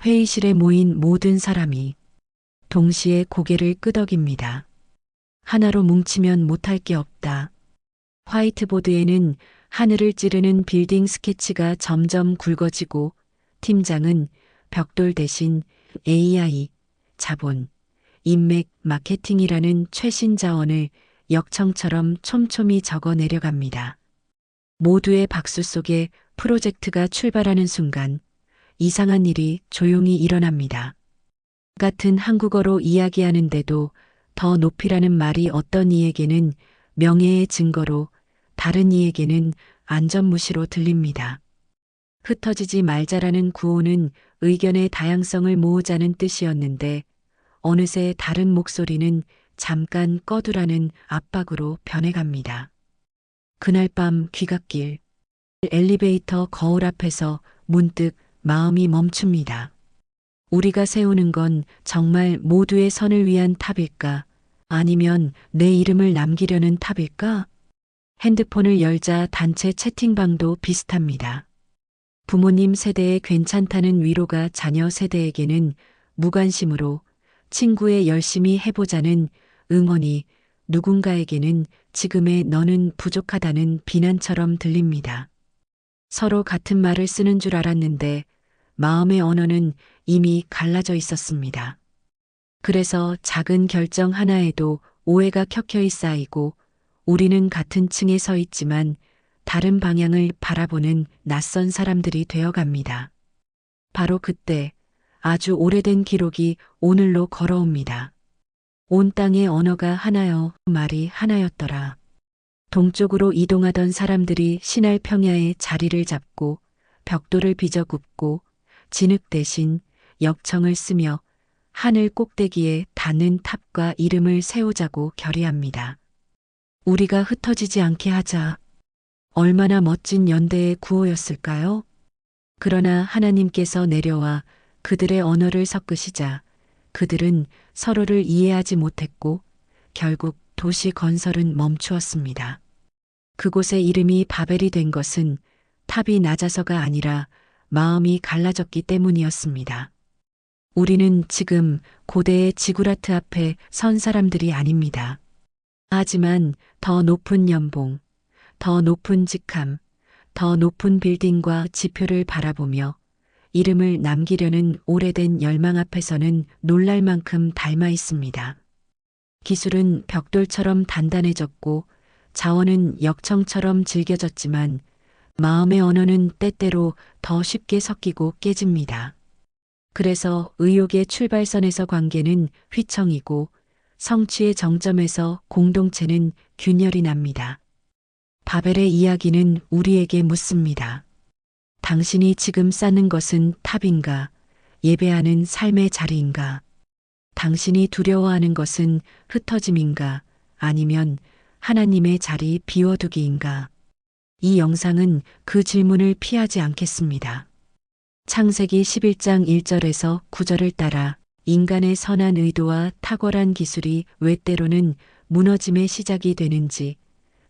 회의실에 모인 모든 사람이 동시에 고개를 끄덕입니다. 하나로 뭉치면 못할 게 없다. 화이트보드에는 하늘을 찌르는 빌딩 스케치가 점점 굵어지고 팀장은 벽돌 대신 AI, 자본, 인맥 마케팅이라는 최신 자원을 역청처럼 촘촘히 적어 내려갑니다. 모두의 박수 속에 프로젝트가 출발하는 순간 이상한 일이 조용히 일어납니다. 같은 한국어로 이야기하는데도 더 높이라는 말이 어떤 이에게는 명예의 증거로 다른 이에게는 안전무시로 들립니다. 흩어지지 말자라는 구호는 의견의 다양성을 모으자는 뜻이었는데 어느새 다른 목소리는 잠깐 꺼두라는 압박으로 변해갑니다. 그날 밤 귀갓길 엘리베이터 거울 앞에서 문득 마음이 멈춥니다. 우리가 세우는 건 정말 모두의 선을 위한 탑일까? 아니면 내 이름을 남기려는 탑일까? 핸드폰을 열자 단체 채팅방도 비슷합니다. 부모님 세대의 괜찮다는 위로가 자녀 세대에게는 무관심으로, 친구의 열심히 해보자는 응원이 누군가에게는 지금의 너는 부족하다는 비난처럼 들립니다. 서로 같은 말을 쓰는 줄 알았는데 마음의 언어는 이미 갈라져 있었습니다. 그래서 작은 결정 하나에도 오해가 켜켜이 쌓이고 우리는 같은 층에 서 있지만 다른 방향을 바라보는 낯선 사람들이 되어갑니다. 바로 그때 아주 오래된 기록이 오늘로 걸어옵니다. 온 땅의 언어가 하나여 말이 하나였더라. 동쪽으로 이동하던 사람들이 신할 평야에 자리를 잡고 벽돌을 빚어 굽고 진흙 대신 역청을 쓰며 하늘 꼭대기에 닿는 탑과 이름을 세우자고 결의합니다. 우리가 흩어지지 않게 하자. 얼마나 멋진 연대의 구호였을까요? 그러나 하나님께서 내려와 그들의 언어를 섞으시자 그들은 서로를 이해하지 못했고 결국 도시 건설은 멈추었습니다. 그곳의 이름이 바벨이 된 것은 탑이 낮아서가 아니라 마음이 갈라졌기 때문이었습니다. 우리는 지금 고대의 지구라트 앞에 선 사람들이 아닙니다. 하지만 더 높은 연봉, 더 높은 직함, 더 높은 빌딩과 지표를 바라보며 이름을 남기려는 오래된 열망 앞에서는 놀랄 만큼 닮아 있습니다. 기술은 벽돌처럼 단단해졌고 자원은 역청처럼 질겨졌지만 마음의 언어는 때때로 더 쉽게 섞이고 깨집니다. 그래서 의욕의 출발선에서 관계는 휘청이고 성취의 정점에서 공동체는 균열이 납니다. 바벨의 이야기는 우리에게 묻습니다. 당신이 지금 쌓는 것은 탑인가? 예배하는 삶의 자리인가? 당신이 두려워하는 것은 흩어짐인가? 아니면 하나님의 자리 비워두기인가? 이 영상은 그 질문을 피하지 않겠습니다. 창세기 11장 1절에서 9절을 따라 인간의 선한 의도와 탁월한 기술이 왜 때로는 무너짐의 시작이 되는지,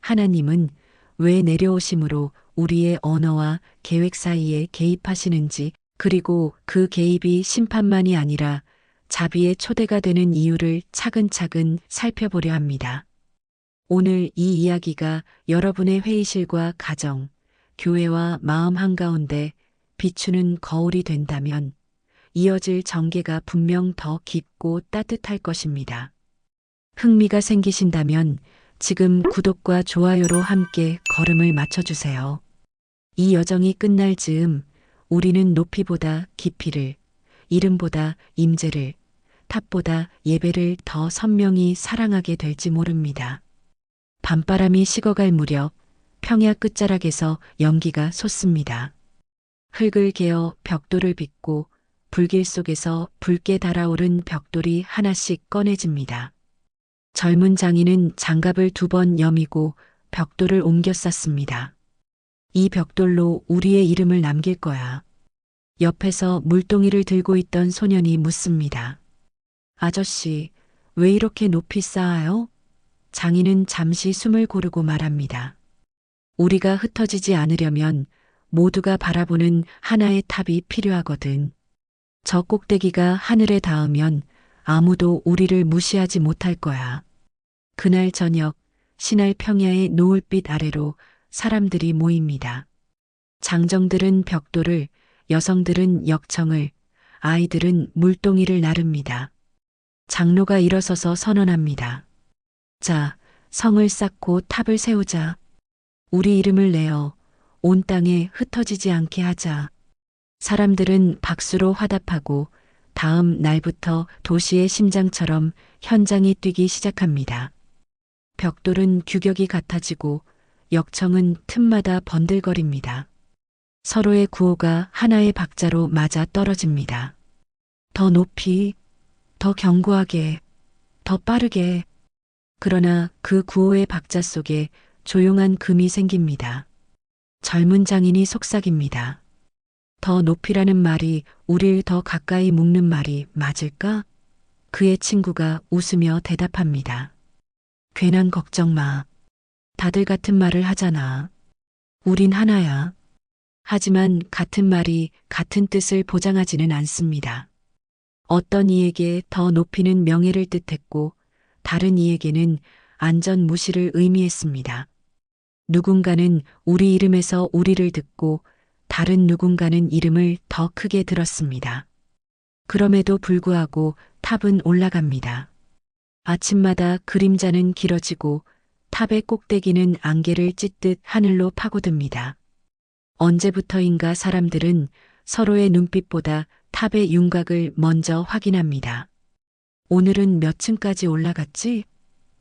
하나님은 왜 내려오심으로 우리의 언어와 계획 사이에 개입하시는지, 그리고 그 개입이 심판만이 아니라 자비의 초대가 되는 이유를 차근차근 살펴보려 합니다. 오늘 이 이야기가 여러분의 회의실과 가정, 교회와 마음 한가운데 비추는 거울이 된다면 이어질 전개가 분명 더 깊고 따뜻할 것입니다. 흥미가 생기신다면 지금 구독과 좋아요로 함께 걸음을 맞춰주세요. 이 여정이 끝날 즈음 우리는 높이보다 깊이를, 이름보다 임재를, 탑보다 예배를 더 선명히 사랑하게 될지 모릅니다. 밤바람이 식어갈 무렵 평야 끝자락에서 연기가 솟습니다. 흙을 개어 벽돌을 빚고 불길 속에서 붉게 달아오른 벽돌이 하나씩 꺼내집니다. 젊은 장인은 장갑을 2번 여미고 벽돌을 옮겨 쌓습니다. 이 벽돌로 우리의 이름을 남길 거야. 옆에서 물동이를 들고 있던 소년이 묻습니다. 아저씨, 왜 이렇게 높이 쌓아요? 장인은 잠시 숨을 고르고 말합니다. 우리가 흩어지지 않으려면 모두가 바라보는 하나의 탑이 필요하거든. 저 꼭대기가 하늘에 닿으면 아무도 우리를 무시하지 못할 거야. 그날 저녁 신할 평야의 노을빛 아래로 사람들이 모입니다. 장정들은 벽돌을, 여성들은 역청을, 아이들은 물동이를 나릅니다. 장로가 일어서서 선언합니다. 자, 성을 쌓고 탑을 세우자. 우리 이름을 내어 온 땅에 흩어지지 않게 하자. 사람들은 박수로 화답하고 다음 날부터 도시의 심장처럼 현장이 뛰기 시작합니다. 벽돌은 규격이 같아지고 역청은 틈마다 번들거립니다. 서로의 구호가 하나의 박자로 맞아 떨어집니다. 더 높이, 더 견고하게, 더 빠르게. 그러나 그 구호의 박자 속에 조용한 금이 생깁니다. 젊은 장인이 속삭입니다. 더 높이라는 말이 우릴 더 가까이 묶는 말이 맞을까? 그의 친구가 웃으며 대답합니다. 괜한 걱정 마. 다들 같은 말을 하잖아. 우린 하나야. 하지만 같은 말이 같은 뜻을 보장하지는 않습니다. 어떤 이에게 더 높이는 명예를 뜻했고 다른 이에게는 안전 무시를 의미했습니다. 누군가는 우리 이름에서 우리를 듣고 다른 누군가는 이름을 더 크게 들었습니다. 그럼에도 불구하고 탑은 올라갑니다. 아침마다 그림자는 길어지고 탑의 꼭대기는 안개를 찢듯 하늘로 파고듭니다. 언제부터인가 사람들은 서로의 눈빛보다 탑의 윤곽을 먼저 확인합니다. 오늘은 몇 층까지 올라갔지?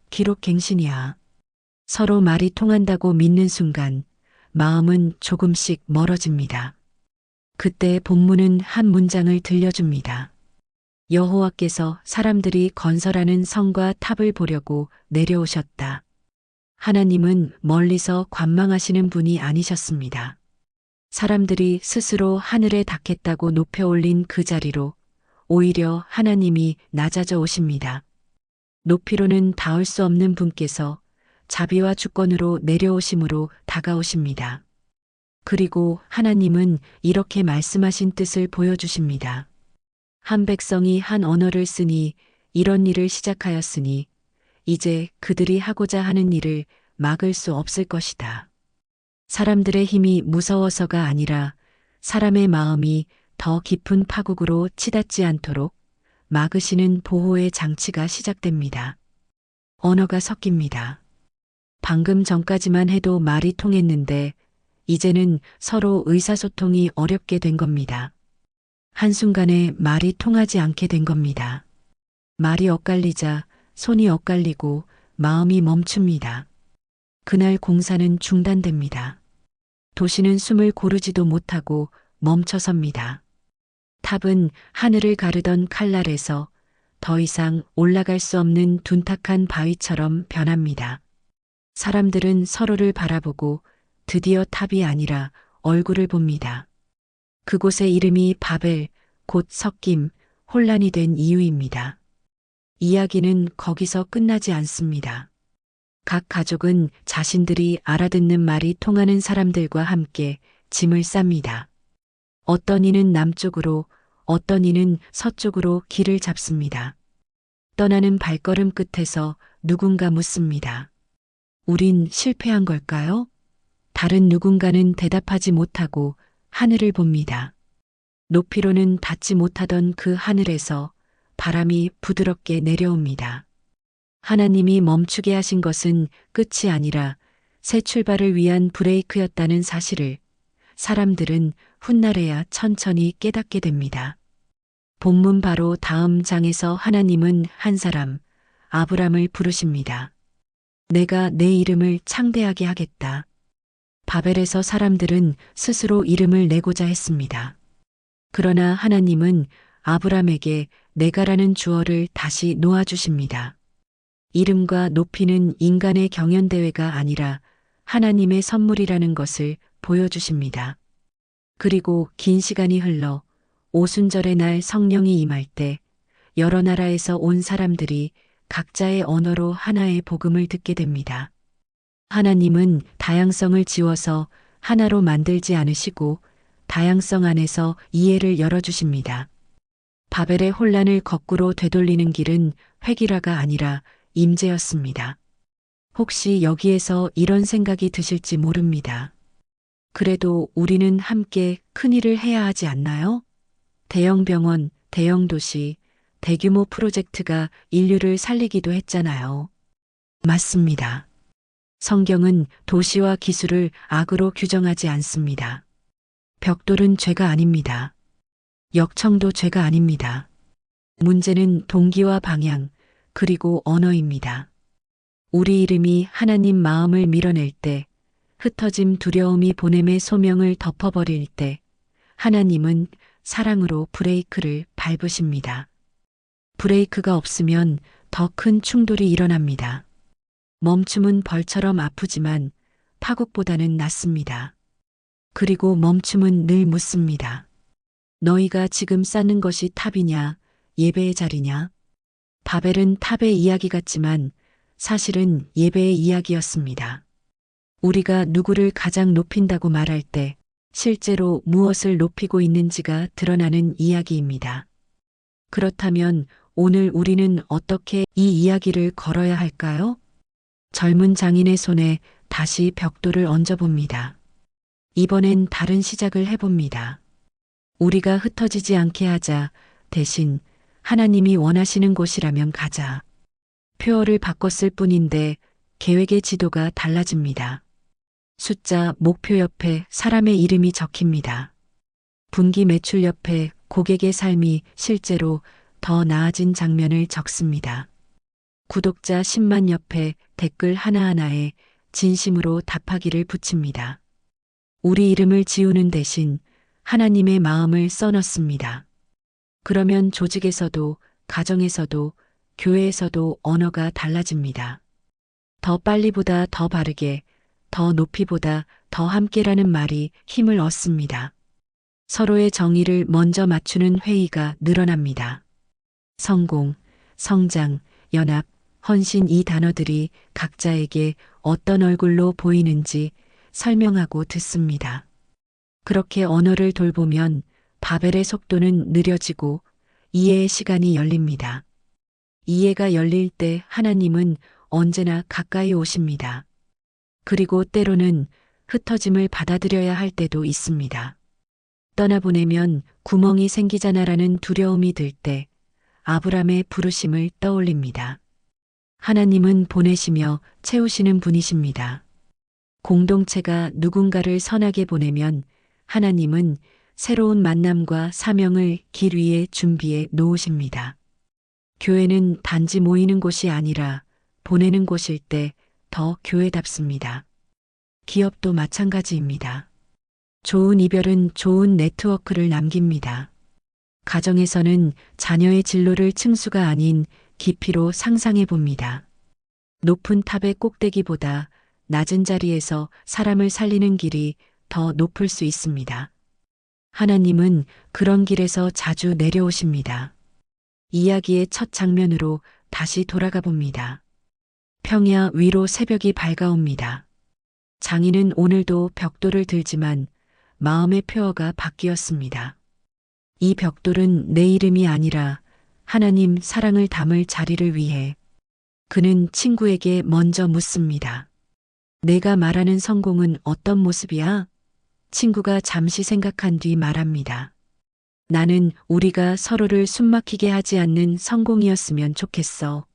기록 갱신이야. 서로 말이 통한다고 믿는 순간 마음은 조금씩 멀어집니다. 그때 본문은 한 문장을 들려줍니다. 여호와께서 사람들이 건설하는 성과 탑을 보려고 내려오셨다. 하나님은 멀리서 관망하시는 분이 아니셨습니다. 사람들이 스스로 하늘에 닿겠다고 높여 올린 그 자리로 오히려 하나님이 낮아져 오십니다. 높이로는 닿을 수 없는 분께서 자비와 주권으로 내려오심으로 다가오십니다. 그리고 하나님은 이렇게 말씀하신 뜻을 보여주십니다. 한 백성이 한 언어를 쓰니 이런 일을 시작하였으니 이제 그들이 하고자 하는 일을 막을 수 없을 것이다. 사람들의 힘이 무서워서가 아니라 사람의 마음이 더 깊은 파국으로 치닫지 않도록 막으시는 보호의 장치가 시작됩니다. 언어가 섞입니다. 방금 전까지만 해도 말이 통했는데 이제는 서로 의사소통이 어렵게 된 겁니다. 한순간에 말이 통하지 않게 된 겁니다. 말이 엇갈리자 손이 엇갈리고 마음이 멈춥니다. 그날 공사는 중단됩니다. 도시는 숨을 고르지도 못하고 멈춰섭니다. 탑은 하늘을 가르던 칼날에서 더 이상 올라갈 수 없는 둔탁한 바위처럼 변합니다. 사람들은 서로를 바라보고 드디어 탑이 아니라 얼굴을 봅니다. 그곳의 이름이 바벨, 곧 섞임, 혼란이 된 이유입니다. 이야기는 거기서 끝나지 않습니다. 각 가족은 자신들이 알아듣는 말이 통하는 사람들과 함께 짐을 쌉니다. 어떤 이는 남쪽으로, 어떤 이는 서쪽으로 길을 잡습니다. 떠나는 발걸음 끝에서 누군가 묻습니다. 우린 실패한 걸까요? 다른 누군가는 대답하지 못하고 하늘을 봅니다. 높이로는 닿지 못하던 그 하늘에서 바람이 부드럽게 내려옵니다. 하나님이 멈추게 하신 것은 끝이 아니라 새 출발을 위한 브레이크였다는 사실을 사람들은 훗날에야 천천히 깨닫게 됩니다. 본문 바로 다음 장에서 하나님은 한 사람, 아브람을 부르십니다. 내가 내 이름을 창대하게 하겠다. 바벨에서 사람들은 스스로 이름을 내고자 했습니다. 그러나 하나님은 아브람에게 내가라는 주어를 다시 놓아주십니다. 이름과 높이는 인간의 경연대회가 아니라 하나님의 선물이라는 것을 보여주십니다. 그리고 긴 시간이 흘러 오순절의 날 성령이 임할 때 여러 나라에서 온 사람들이 각자의 언어로 하나의 복음을 듣게 됩니다. 하나님은 다양성을 지워서 하나로 만들지 않으시고 다양성 안에서 이해를 열어주십니다. 바벨의 혼란을 거꾸로 되돌리는 길은 획일화가 아니라 임재였습니다. 혹시 여기에서 이런 생각이 드실지 모릅니다. 그래도 우리는 함께 큰일을 해야 하지 않나요? 대형 병원, 대형 도시, 대규모 프로젝트가 인류를 살리기도 했잖아요. 맞습니다. 성경은 도시와 기술을 악으로 규정하지 않습니다. 벽돌은 죄가 아닙니다. 역청도 죄가 아닙니다. 문제는 동기와 방향, 그리고 언어입니다. 우리 이름이 하나님 마음을 밀어낼 때, 흩어짐 두려움이 보냄의 소명을 덮어버릴 때, 하나님은 사랑으로 브레이크를 밟으십니다. 브레이크가 없으면 더 큰 충돌이 일어납니다. 멈춤은 벌처럼 아프지만 파국보다는 낫습니다. 그리고 멈춤은 늘 묻습니다. 너희가 지금 쌓는 것이 탑이냐, 예배의 자리냐? 바벨은 탑의 이야기 같지만 사실은 예배의 이야기였습니다. 우리가 누구를 가장 높인다고 말할 때 실제로 무엇을 높이고 있는지가 드러나는 이야기입니다. 그렇다면 오늘 우리는 어떻게 이 이야기를 걸어야 할까요? 젊은 장인의 손에 다시 벽돌을 얹어봅니다. 이번엔 다른 시작을 해봅니다. 우리가 흩어지지 않게 하자. 대신 하나님이 원하시는 곳이라면 가자. 표어를 바꿨을 뿐인데 계획의 지도가 달라집니다. 숫자, 목표 옆에 사람의 이름이 적힙니다. 분기 매출 옆에 고객의 삶이 실제로 더 나아진 장면을 적습니다. 구독자 10만 옆에 댓글 하나하나에 진심으로 답하기를 붙입니다. 우리 이름을 지우는 대신 하나님의 마음을 써넣습니다. 그러면 조직에서도, 가정에서도, 교회에서도 언어가 달라집니다. 더 빨리보다 더 바르게, 더 높이보다 더 함께라는 말이 힘을 얻습니다. 서로의 정의를 먼저 맞추는 회의가 늘어납니다. 성공, 성장, 연합, 헌신 이 단어들이 각자에게 어떤 얼굴로 보이는지 설명하고 듣습니다. 그렇게 언어를 돌보면 바벨의 속도는 느려지고 이해의 시간이 열립니다. 이해가 열릴 때 하나님은 언제나 가까이 오십니다. 그리고 때로는 흩어짐을 받아들여야 할 때도 있습니다. 떠나보내면 구멍이 생기잖아라는 두려움이 들 때 아브람의 부르심을 떠올립니다. 하나님은 보내시며 채우시는 분이십니다. 공동체가 누군가를 선하게 보내면 하나님은 새로운 만남과 사명을 길 위에 준비해 놓으십니다. 교회는 단지 모이는 곳이 아니라 보내는 곳일 때 더 교회답습니다. 기업도 마찬가지입니다. 좋은 이별은 좋은 네트워크를 남깁니다. 가정에서는 자녀의 진로를 층수가 아닌 깊이로 상상해 봅니다. 높은 탑의 꼭대기보다 낮은 자리에서 사람을 살리는 길이 더 높을 수 있습니다. 하나님은 그런 길에서 자주 내려오십니다. 이야기의 첫 장면으로 다시 돌아가 봅니다. 평야 위로 새벽이 밝아옵니다. 장인은 오늘도 벽돌을 들지만 마음의 표어가 바뀌었습니다. 이 벽돌은 내 이름이 아니라 하나님 사랑을 담을 자리를 위해. 그는 친구에게 먼저 묻습니다. 내가 말하는 성공은 어떤 모습이야? 친구가 잠시 생각한 뒤 말합니다. 나는 우리가 서로를 숨막히게 하지 않는 성공이었으면 좋겠어.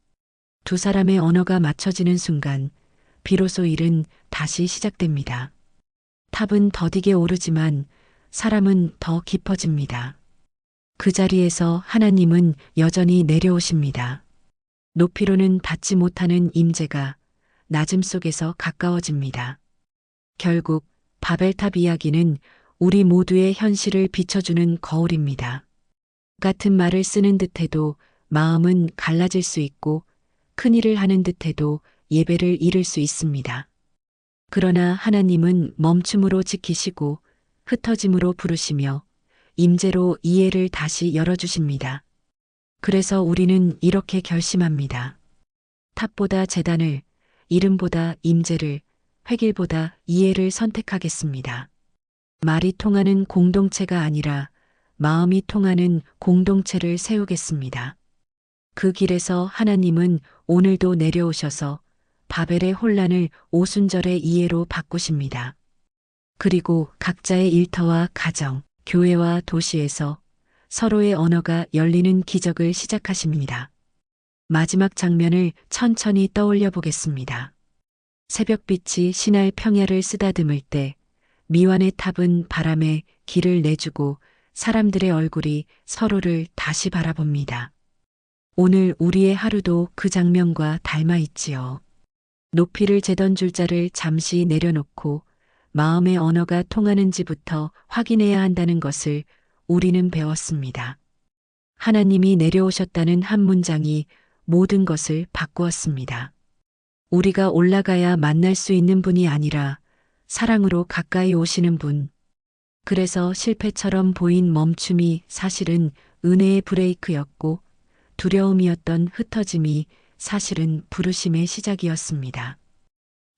두 사람의 언어가 맞춰지는 순간 비로소 일은 다시 시작됩니다. 탑은 더디게 오르지만 사람은 더 깊어집니다. 그 자리에서 하나님은 여전히 내려오십니다. 높이로는 닿지 못하는 임재가 낮음 속에서 가까워집니다. 결국 바벨탑 이야기는 우리 모두의 현실을 비춰주는 거울입니다. 같은 말을 쓰는 듯해도 마음은 갈라질 수 있고 큰일을 하는 듯해도 예배를 잃을 수 있습니다. 그러나 하나님은 멈춤으로 지키시고 흩어짐으로 부르시며 임재로 이해를 다시 열어주십니다. 그래서 우리는 이렇게 결심합니다. 탑보다 제단을, 이름보다 임재를, 획일보다 이해를 선택하겠습니다. 말이 통하는 공동체가 아니라 마음이 통하는 공동체를 세우겠습니다. 그 길에서 하나님은 오늘도 내려오셔서 바벨의 혼란을 오순절의 이해로 바꾸십니다. 그리고 각자의 일터와 가정, 교회와 도시에서 서로의 언어가 열리는 기적을 시작하십니다. 마지막 장면을 천천히 떠올려 보겠습니다. 새벽빛이 신할 평야를 쓰다듬을 때 미완의 탑은 바람에 길을 내주고 사람들의 얼굴이 서로를 다시 바라봅니다. 오늘 우리의 하루도 그 장면과 닮아 있지요. 높이를 재던 줄자를 잠시 내려놓고 마음의 언어가 통하는지부터 확인해야 한다는 것을 우리는 배웠습니다. 하나님이 내려오셨다는 한 문장이 모든 것을 바꾸었습니다. 우리가 올라가야 만날 수 있는 분이 아니라 사랑으로 가까이 오시는 분. 그래서 실패처럼 보인 멈춤이 사실은 은혜의 브레이크였고 두려움이었던 흩어짐이 사실은 부르심의 시작이었습니다.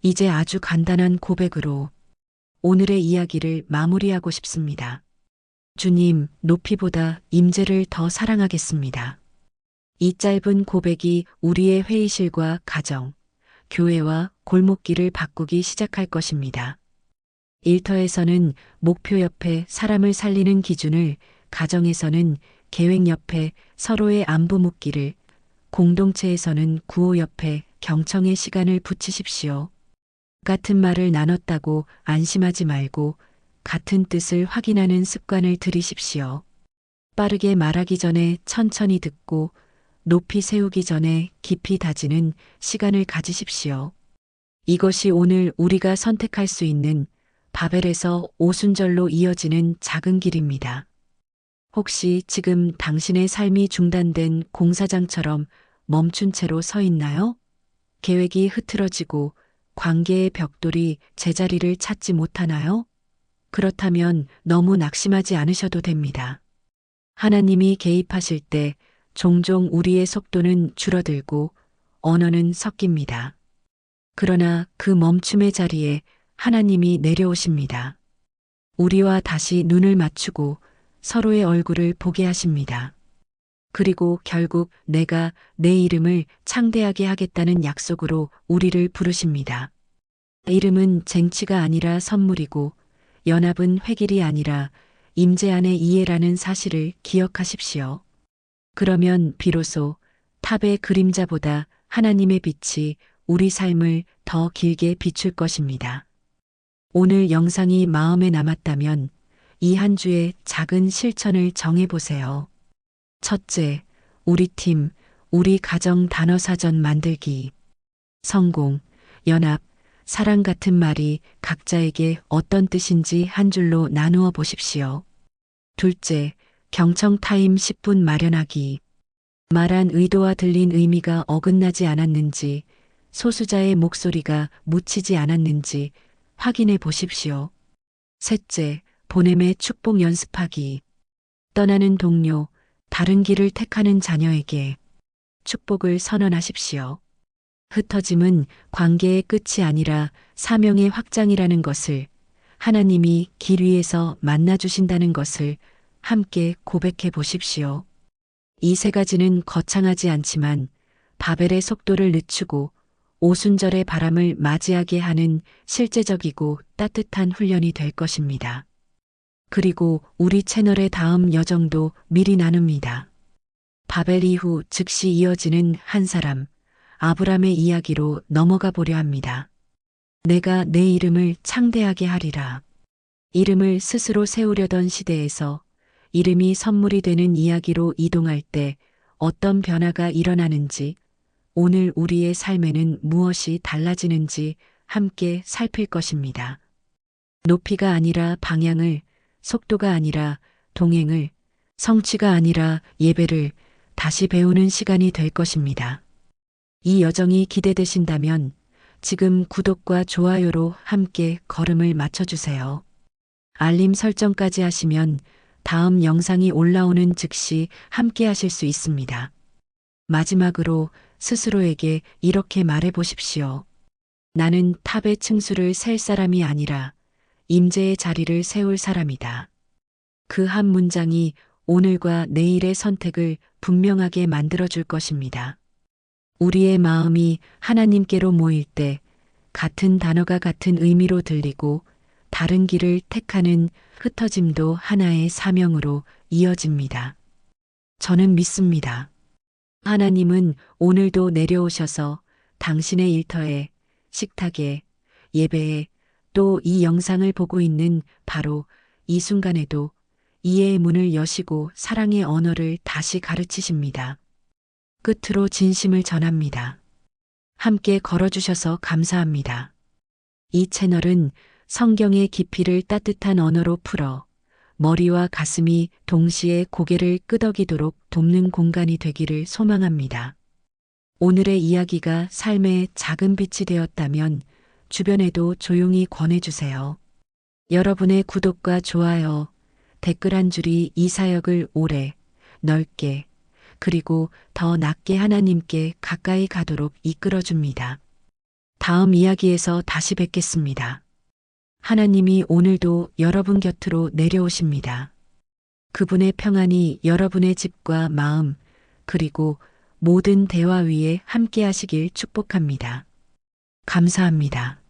이제 아주 간단한 고백으로 오늘의 이야기를 마무리하고 싶습니다. 주님, 높이보다 임재를 더 사랑하겠습니다. 이 짧은 고백이 우리의 회의실과 가정, 교회와 골목길을 바꾸기 시작할 것입니다. 일터에서는 목표 옆에 사람을 살리는 기준을, 가정에서는 계획 옆에 서로의 안부 묻기를, 공동체에서는 구호 옆에 경청의 시간을 붙이십시오. 같은 말을 나눴다고 안심하지 말고 같은 뜻을 확인하는 습관을 들이십시오. 빠르게 말하기 전에 천천히 듣고 높이 세우기 전에 깊이 다지는 시간을 가지십시오. 이것이 오늘 우리가 선택할 수 있는 바벨에서 오순절로 이어지는 작은 길입니다. 혹시 지금 당신의 삶이 중단된 공사장처럼 멈춘 채로 서 있나요? 계획이 흐트러지고 관계의 벽돌이 제자리를 찾지 못하나요? 그렇다면 너무 낙심하지 않으셔도 됩니다. 하나님이 개입하실 때 종종 우리의 속도는 줄어들고 언어는 섞입니다. 그러나 그 멈춤의 자리에 하나님이 내려오십니다. 우리와 다시 눈을 맞추고 서로의 얼굴을 보게 하십니다. 그리고 결국 내가 내 이름을 창대하게 하겠다는 약속으로 우리를 부르십니다. 이름은 쟁취가 아니라 선물이고 연합은 획일이 아니라 임재 안의 이해라는 사실을 기억하십시오. 그러면 비로소 탑의 그림자보다 하나님의 빛이 우리 삶을 더 길게 비출 것입니다. 오늘 영상이 마음에 남았다면 이 한 주의 작은 실천을 정해보세요. 첫째, 우리 팀, 우리 가정 단어 사전 만들기. 성공, 연합, 사랑 같은 말이 각자에게 어떤 뜻인지 한 줄로 나누어 보십시오. 둘째, 경청 타임 10분 마련하기. 말한 의도와 들린 의미가 어긋나지 않았는지, 소수자의 목소리가 묻히지 않았는지 확인해 보십시오. 셋째, 보냄의 축복 연습하기. 떠나는 동료, 다른 길을 택하는 자녀에게 축복을 선언하십시오. 흩어짐은 관계의 끝이 아니라 사명의 확장이라는 것을, 하나님이 길 위에서 만나주신다는 것을 함께 고백해 보십시오. 이 세 가지는 거창하지 않지만 바벨의 속도를 늦추고 오순절의 바람을 맞이하게 하는 실제적이고 따뜻한 훈련이 될 것입니다. 그리고 우리 채널의 다음 여정도 미리 나눕니다. 바벨 이후 즉시 이어지는 한 사람, 아브람의 이야기로 넘어가 보려 합니다. 내가 내 이름을 창대하게 하리라. 이름을 스스로 세우려던 시대에서 이름이 선물이 되는 이야기로 이동할 때 어떤 변화가 일어나는지, 오늘 우리의 삶에는 무엇이 달라지는지 함께 살필 것입니다. 높이가 아니라 방향을, 속도가 아니라 동행을, 성취가 아니라 예배를 다시 배우는 시간이 될 것입니다. 이 여정이 기대되신다면 지금 구독과 좋아요로 함께 걸음을 맞춰주세요. 알림 설정까지 하시면 다음 영상이 올라오는 즉시 함께 하실 수 있습니다. 마지막으로 스스로에게 이렇게 말해 보십시오. 나는 탑의 층수를 셀 사람이 아니라 임재의 자리를 세울 사람이다. 그 한 문장이 오늘과 내일의 선택을 분명하게 만들어줄 것입니다. 우리의 마음이 하나님께로 모일 때 같은 단어가 같은 의미로 들리고 다른 길을 택하는 흩어짐도 하나의 사명으로 이어집니다. 저는 믿습니다. 하나님은 오늘도 내려오셔서 당신의 일터에, 식탁에, 예배에, 또 이 영상을 보고 있는 바로 이 순간에도 이해의 문을 여시고 사랑의 언어를 다시 가르치십니다. 끝으로 진심을 전합니다. 함께 걸어주셔서 감사합니다. 이 채널은 성경의 깊이를 따뜻한 언어로 풀어 머리와 가슴이 동시에 고개를 끄덕이도록 돕는 공간이 되기를 소망합니다. 오늘의 이야기가 삶의 작은 빛이 되었다면 주변에도 조용히 권해주세요. 여러분의 구독과 좋아요, 댓글 한 줄이 이 사역을 오래, 넓게, 그리고 더 낮게 하나님께 가까이 가도록 이끌어줍니다. 다음 이야기에서 다시 뵙겠습니다. 하나님이 오늘도 여러분 곁으로 내려오십니다. 그분의 평안이 여러분의 집과 마음, 그리고 모든 대화 위에 함께 하시길 축복합니다. 감사합니다.